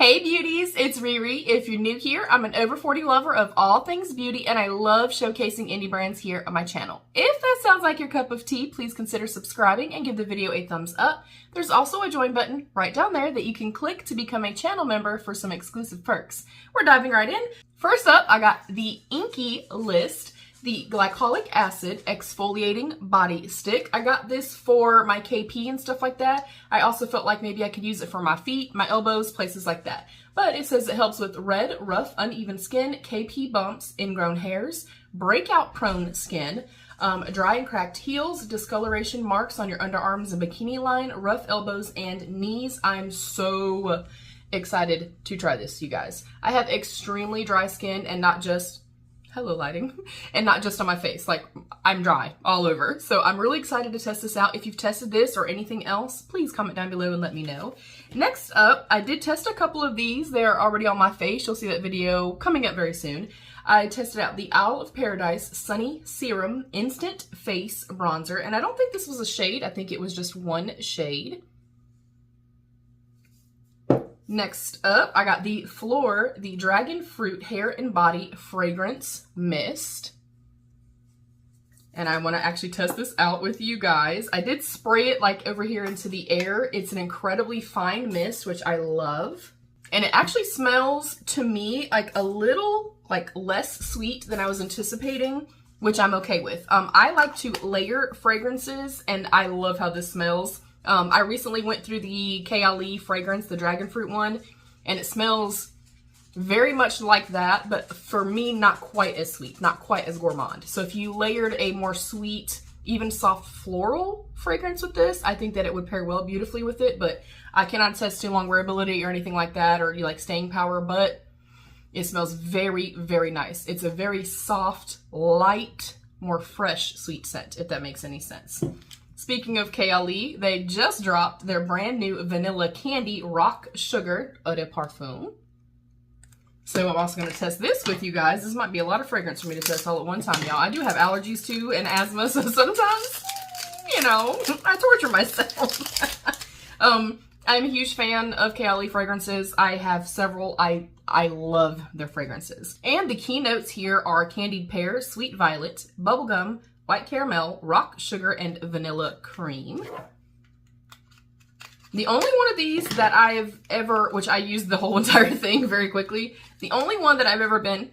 Hey beauties, it's Riri. If you're new here, I'm an over 40 lover of all things beauty and I love showcasing indie brands here on my channel. If that sounds like your cup of tea, please consider subscribing and give the video a thumbs up. There's also a join button right down there that you can click to become a channel member for some exclusive perks. We're diving right in. First up, I got the Inkey list. The glycolic acid exfoliating body stick. I got this for my KP and stuff like that. I also felt like maybe I could use it for my feet, my elbows, places like that. But it says it helps with red, rough, uneven skin, KP bumps, ingrown hairs, breakout prone skin, dry and cracked heels, discoloration marks on your underarms and bikini line, rough elbows and knees. I'm so excited to try this, you guys. I have extremely dry skin and not just hello lighting, and not just on my face, like I'm dry all over. So I'm really excited to test this out. If you've tested this or anything else, please comment down below and let me know. Next up, I did test a couple of these. They're already on my face. You'll see that video coming up very soon. I tested out the Isle of Paradise Sunny Serum Instant Face Bronzer, and I don't think this was a shade. I think it was just one shade. Next up, I got the Phlur, the Dragon Fruit Hair and Body Fragrance Mist. And I want to actually test this out with you guys. I did spray it like over here into the air. It's an incredibly fine mist, which I love. And it actually smells to me like a little like less sweet than I was anticipating, which I'm okay with. I like to layer fragrances and I love how this smells. I recently went through the Kayali fragrance, the dragon fruit one, and it smells very much like that, but for me, not quite as sweet, not quite as gourmand. So if you layered a more sweet, even soft floral fragrance with this, I think that it would pair well beautifully with it, but I cannot attest to long wearability or anything like that, or like staying power, but it smells very, very nice. It's a very soft, light, more fresh, sweet scent, if that makes any sense. Speaking of Kayali, they just dropped their brand new Vanilla Candy Rock Sugar Eau de Parfum. So I'm also going to test this with you guys. This might be a lot of fragrance for me to test all at one time, y'all. I do have allergies too and asthma, so sometimes, you know, I torture myself. I'm a huge fan of Kayali fragrances. I have several. I love their fragrances. And the keynotes here are candied pear, sweet violet, bubblegum, white caramel, rock sugar, and vanilla cream. The only one of these that I've ever, which I used the whole entire thing very quickly, the only one that I've ever been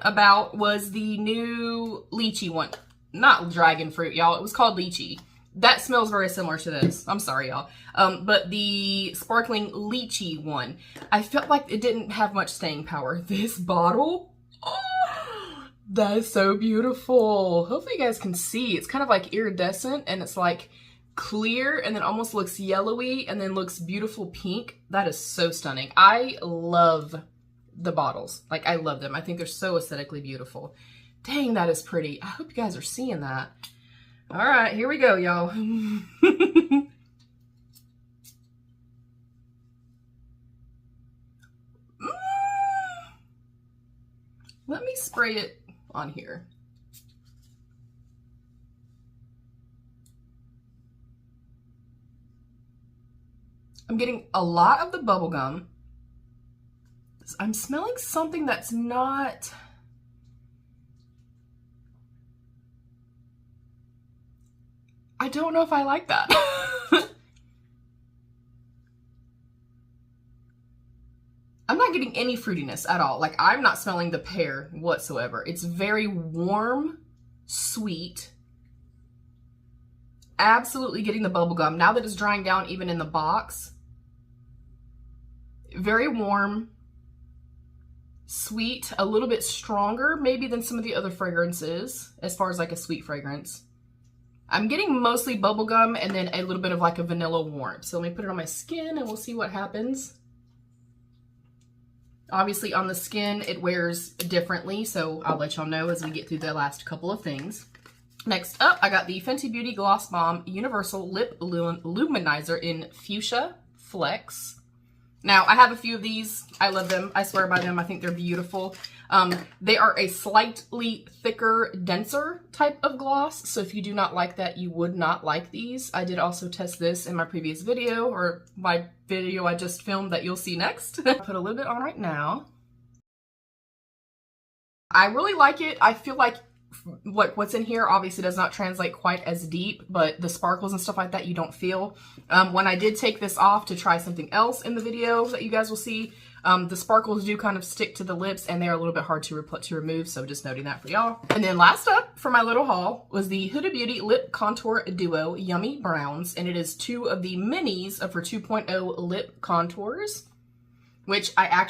about was the new lychee one. Not dragon fruit, y'all. It was called lychee. That smells very similar to this. I'm sorry, y'all. But the sparkling lychee one, I felt like it didn't have much staying power. This bottle, oh, that is so beautiful. Hopefully you guys can see. It's kind of like iridescent and it's like clear and then almost looks yellowy and then looks beautiful pink. That is so stunning. I love the bottles. Like I love them. I think they're so aesthetically beautiful. Dang, that is pretty. I hope you guys are seeing that. All right, here we go, y'all. Let me spray it on here. I'm getting a lot of the bubble gum. I'm smelling something that's not... I don't know if I like that. I'm not getting any fruitiness at all. Like, I'm not smelling the pear whatsoever. It's very warm, sweet. Absolutely getting the bubble gum. Now that it's drying down even in the box. Very warm, sweet, a little bit stronger maybe than some of the other fragrances as far as like a sweet fragrance. I'm getting mostly bubble gum and then a little bit of like a vanilla warmth. So let me put it on my skin and we'll see what happens. Obviously on the skin, it wears differently, so I'll let y'all know as we get through the last couple of things. Next up, I got the Fenty Beauty Gloss Bomb Universal Lip Luminizer in Fuchsia Flex. Now, I have a few of these. I love them. I swear by them. I think they're beautiful. They are a slightly thicker, denser type of gloss. So if you do not like that, you would not like these. I did also test this in my previous video, or my video I just filmed that you'll see next. Put a little bit on right now. I really like it. I feel like what's in here obviously does not translate quite as deep, but the sparkles and stuff like that you don't feel. When I did take this off to try something else in the video that you guys will see, the sparkles do kind of stick to the lips and they're a little bit hard to remove, so just noting that for y'all. And then last up for my little haul was the Huda Beauty Lip Contour Duo Yummy Browns, and it is 2 of the minis of her 2.0 lip contours, which I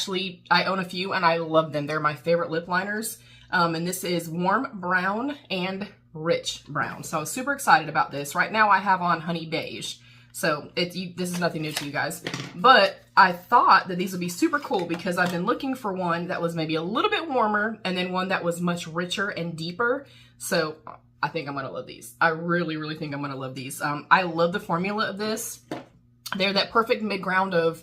own a few and I love them. They're my favorite lip liners. And this is warm brown and rich brown. So I was super excited about this. Right now I have on honey beige. So this is nothing new to you guys. But I thought that these would be super cool because I've been looking for one that was maybe a little bit warmer and then one that was much richer and deeper. So I think I'm going to love these. I really, really think I'm going to love these. I love the formula of this. They're that perfect mid-ground of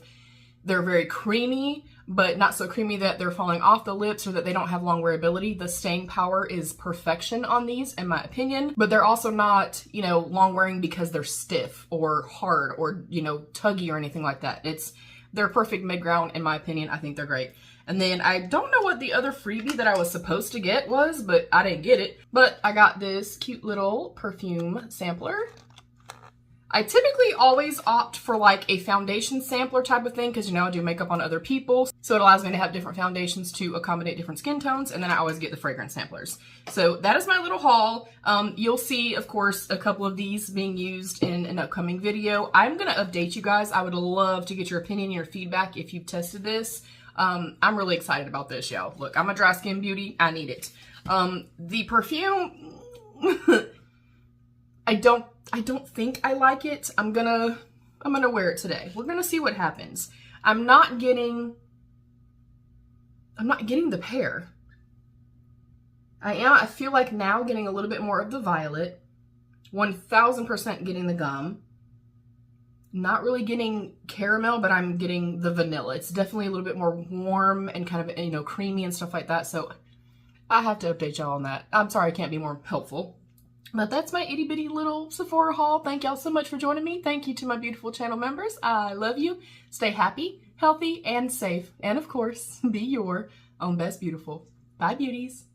they're very creamy, but not so creamy that they're falling off the lips or that they don't have long wearability. The staying power is perfection on these, in my opinion, but they're also not, you know, long wearing because they're stiff or hard or, you know, tuggy or anything like that. They're perfect mid-ground, in my opinion. I think they're great. And then I don't know what the other freebie that I was supposed to get was, but I didn't get it. But I got this cute little perfume sampler. I typically always opt for like a foundation sampler type of thing because, you know, I do makeup on other people. So it allows me to have different foundations to accommodate different skin tones. And then I always get the fragrance samplers. So that is my little haul. You'll see, of course, a couple of these being used in an upcoming video. I'm going to update you guys. I would love to get your opinion and your feedback if you've tested this. I'm really excited about this, y'all. Look, I'm a dry skin beauty. I need it. The perfume, I don't think I like it. I'm gonna wear it today. We're gonna see what happens. I'm not getting the pear. I feel like now getting a little bit more of the violet. 1000% getting the gum. Not really getting caramel, but I'm getting the vanilla. It's definitely a little bit more warm and kind of, you know, creamy and stuff like that. So I have to update y'all on that. I'm sorry I can't be more helpful. But that's my itty bitty little Sephora haul. Thank y'all so much for joining me. Thank you to my beautiful channel members. I love you. Stay happy, healthy, and safe. And of course, be your own best beautiful. Bye, beauties.